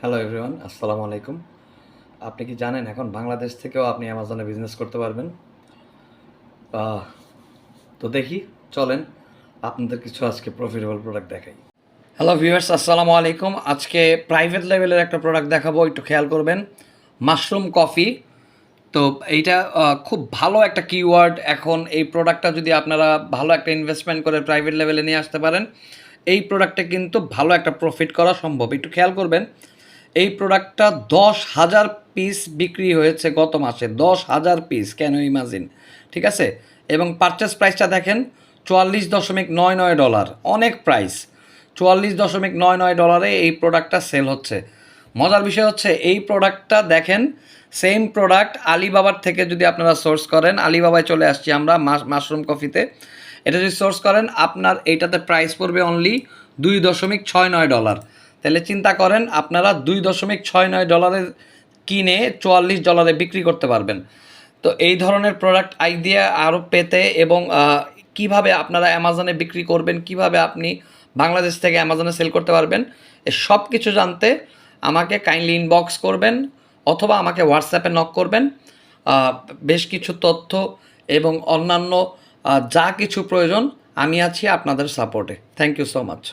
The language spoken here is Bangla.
হ্যালো এভরিওয়ান, আসসালামু আলাইকুম। আপনি কি জানেন এখন বাংলাদেশ থেকেও আপনি অ্যামাজনে বিজনেস করতে পারবেন? আহ, তো দেখি, চলেন আপনাদের কিছু আজকে প্রফিটেবল প্রোডাক্ট দেখাই। হ্যালো ভিউয়ার্স, আসসালামু আলাইকুম। আজকে প্রাইভেট লেভেলের একটা প্রোডাক্ট দেখাবো, একটু খেয়াল করবেন। Mushroom coffee. তো এইটা খুব ভালো একটা কিওয়ার্ড। এখন এই প্রোডাক্টটা যদি আপনারা ভালো একটা ইনভেস্টমেন্ট করে প্রাইভেট লেভেলে নিয়ে আসতে পারেন, এই প্রোডাক্টে কিন্তু ভালো একটা প্রফিট করা সম্ভব। একটু খেয়াল করবেন, এই প্রোডাক্টটা 10,000 পিস বিক্রি হয়েছে গত মাসে। 10,000 পিস, কেন ইমাজিন। ঠিক আছে, এবং পারচেস প্রাইসটা দেখেন, $44.99। অনেক প্রাইস। $44.99 এই প্রোডাক্টটা সেল হচ্ছে। মজার বিষয় হচ্ছে, এই প্রোডাক্টটা দেখেন, সেম প্রোডাক্ট আলিবাবার থেকে যদি আপনারা সোর্স করেন, আলিবাবায় চলে আসছি আমরা মাশরুম কফিতে। এটা যদি সোর্স করেন, আপনার এইটাতে প্রাইস পড়বে অনলি $2.69। তাহলে চিন্তা করেন, আপনারা $2.69 কিনে $44 বিক্রি করতে পারবেন। তো এই ধরনের প্রোডাক্ট আইডিয়া আরও পেতে এবং কিভাবে আপনারা অ্যামাজনে বিক্রি করবেন, কিভাবে আপনি বাংলাদেশ থেকে অ্যামাজনে সেল করতে পারবেন, এ সব কিছু জানতে আমাকে কাইন্ডলি ইনবক্স করবেন অথবা আমাকে হোয়াটসঅ্যাপে নক করবেন। বেশ কিছু তথ্য এবং অন্যান্য যা কিছু প্রয়োজন, আমি আছি আপনাদের সাপোর্টে। Thank you so much.